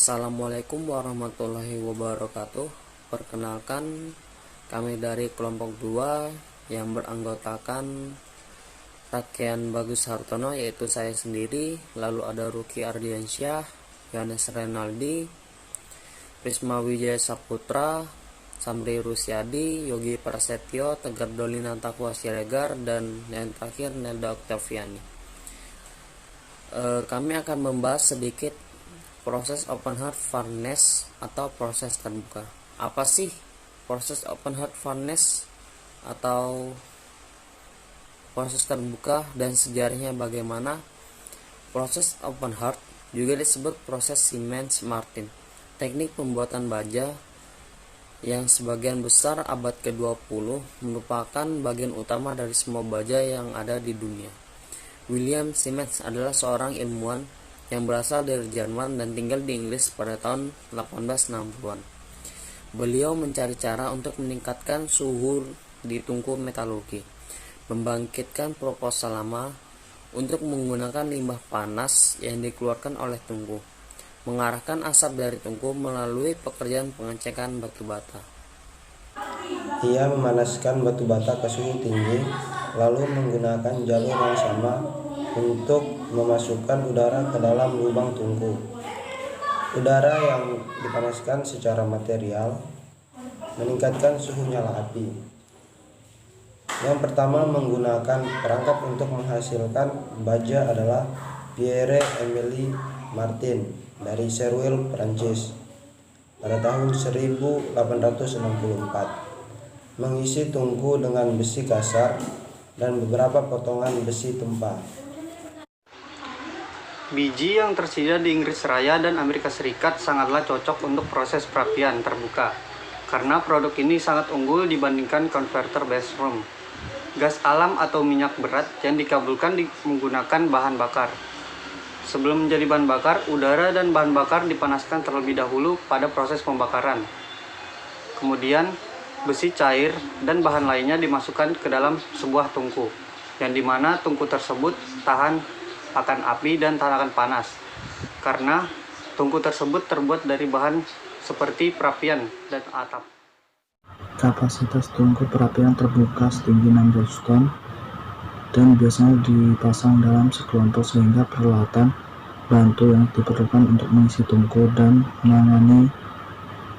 Assalamualaikum warahmatullahi wabarakatuh. Perkenalkan, kami dari kelompok 2 yang beranggotakan Rakean Bagus Hartono, yaitu saya sendiri, lalu ada Ruki Ardiansyah, Yohanes Renaldi, Prisma Wijaya Saputra, Samri Rusyadi, Yogi Prasetyo, Tegar Dolinata Siregar, dan yang terakhir Nelda Oktaviani. Kami akan membahas sedikit proses open heart furnace atau proses terbuka. Apa sih proses open heart furnace atau proses terbuka dan sejarahnya bagaimana? Proses open heart juga disebut proses Siemens-Martin, teknik pembuatan baja yang sebagian besar abad ke-20 merupakan bagian utama dari semua baja yang ada di dunia. William Siemens adalah seorang ilmuwan yang berasal dari Jerman dan tinggal di Inggris pada tahun 1860-an. Beliau mencari cara untuk meningkatkan suhu di tungku metalurgi, membangkitkan proposal lama untuk menggunakan limbah panas yang dikeluarkan oleh tungku, mengarahkan asap dari tungku melalui pekerjaan pengecekan batu bata. Ia memanaskan batu bata ke suhu tinggi, lalu menggunakan jalur yang sama untuk memasukkan udara ke dalam lubang tungku. Udara yang dipanaskan secara material meningkatkan suhu nyala api. Yang pertama menggunakan perangkat untuk menghasilkan baja adalah Pierre-Emile Martin dari Serville, Prancis pada tahun 1864. Mengisi tungku dengan besi kasar dan beberapa potongan besi tumpah. Biji yang tersedia di Inggris Raya dan Amerika Serikat sangatlah cocok untuk proses perapian terbuka, karena produk ini sangat unggul dibandingkan converter bathroom, gas alam atau minyak berat yang dikabulkan menggunakan bahan bakar. Sebelum menjadi bahan bakar, udara dan bahan bakar dipanaskan terlebih dahulu pada proses pembakaran. Kemudian, besi cair dan bahan lainnya dimasukkan ke dalam sebuah tungku, yang dimana tungku tersebut tahan akan api dan tahan akan panas, karena tungku tersebut terbuat dari bahan seperti perapian dan atap. Kapasitas tungku perapian terbuka setinggi 600 ton dan biasanya dipasang dalam sekelompok sehingga peralatan bantu yang diperlukan untuk mengisi tungku dan menangani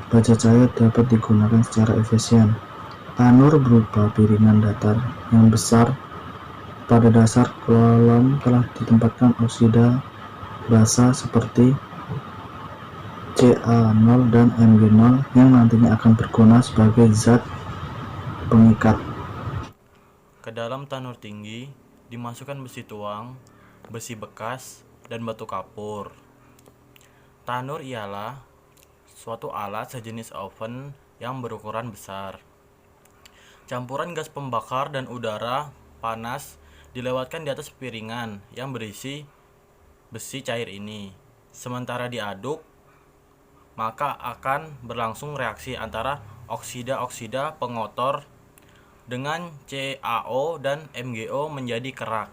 baja cair dapat digunakan secara efisien. Tanur berupa piringan datar yang besar. Pada dasar kolom telah ditempatkan oksida basa seperti Ca0 dan Mg0 yang nantinya akan berguna sebagai zat pengikat. Ke dalam tanur tinggi dimasukkan besi tuang, besi bekas, dan batu kapur. Tanur ialah suatu alat sejenis oven yang berukuran besar. Campuran gas pembakar dan udara panas dilewatkan di atas piringan yang berisi besi cair ini. Sementara diaduk, maka akan berlangsung reaksi antara oksida-oksida pengotor dengan CaO dan MgO menjadi kerak.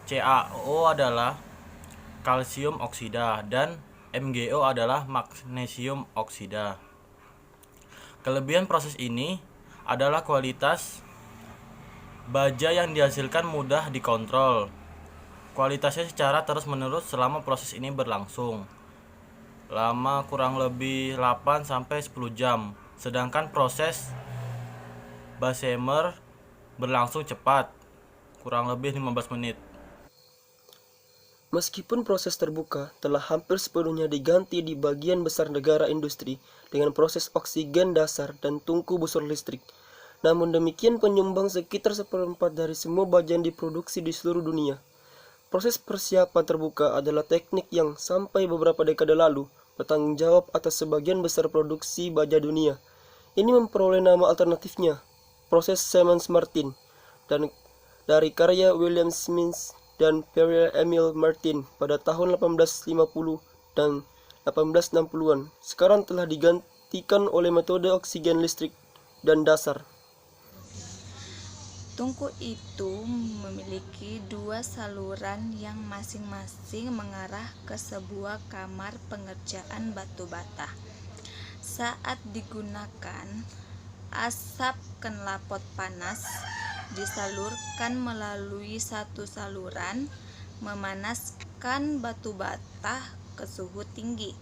CaO adalah kalsium oksida dan MgO adalah magnesium oksida. Kelebihan proses ini adalah kualitas baja yang dihasilkan mudah dikontrol. Kualitasnya secara terus-menerus selama proses ini berlangsung. Lama kurang lebih 8-10 jam. Sedangkan proses Bessemer berlangsung cepat, kurang lebih 15 menit. Meskipun proses terbuka telah hampir sepenuhnya diganti di bagian besar negara industri dengan proses oksigen dasar dan tungku busur listrik, namun demikian penyumbang sekitar 1/4 dari semua baja yang diproduksi di seluruh dunia. Proses persiapan terbuka adalah teknik yang sampai beberapa dekade lalu bertanggung jawab atas sebagian besar produksi baja dunia. Ini memperoleh nama alternatifnya, proses Siemens-Martin, dan dari karya William Siemens dan Pierre-Emile Martin pada tahun 1850 dan 1860-an. Sekarang telah digantikan oleh metode oksigen listrik dan dasar. Tungku itu memiliki dua saluran yang masing-masing mengarah ke sebuah kamar pengerjaan batu bata. Saat digunakan, asap knalpot panas disalurkan melalui satu saluran, memanaskan batu bata ke suhu tinggi,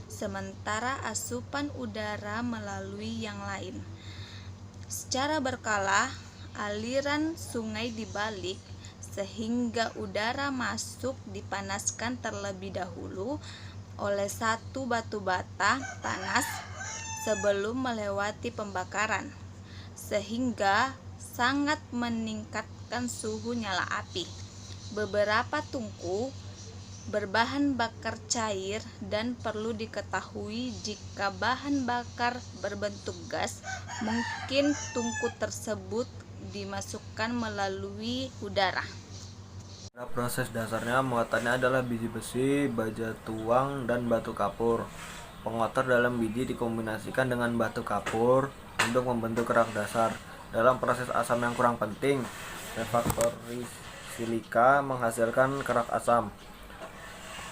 sementara asupan udara melalui yang lain. Secara berkala, aliran sungai dibalik sehingga udara masuk dipanaskan terlebih dahulu oleh satu batu bata panas sebelum melewati pembakaran, sehingga sangat meningkatkan suhu nyala api. Beberapa tungku berbahan bakar cair dan perlu diketahui jika bahan bakar berbentuk gas, mungkin tungku tersebut dimasukkan melalui udara. Pada proses dasarnya, muatannya adalah biji besi, baja tuang, dan batu kapur. Pengotor dalam biji dikombinasikan dengan batu kapur untuk membentuk kerak dasar. Dalam proses asam yang kurang penting, refraktory silika menghasilkan kerak asam.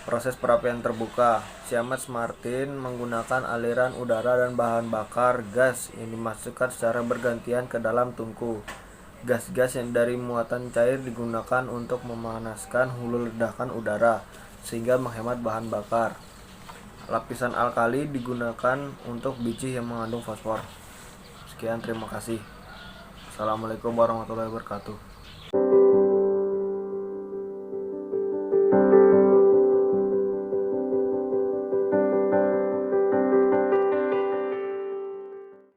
Proses perapian terbuka, Siemens Martin menggunakan aliran udara dan bahan bakar gas yang dimasukkan secara bergantian ke dalam tungku. Gas-gas yang dari muatan cair digunakan untuk memanaskan hulu ledakan udara sehingga menghemat bahan bakar. Lapisan alkali digunakan untuk biji yang mengandung fosfor. Sekian, terima kasih. Assalamualaikum warahmatullahi wabarakatuh.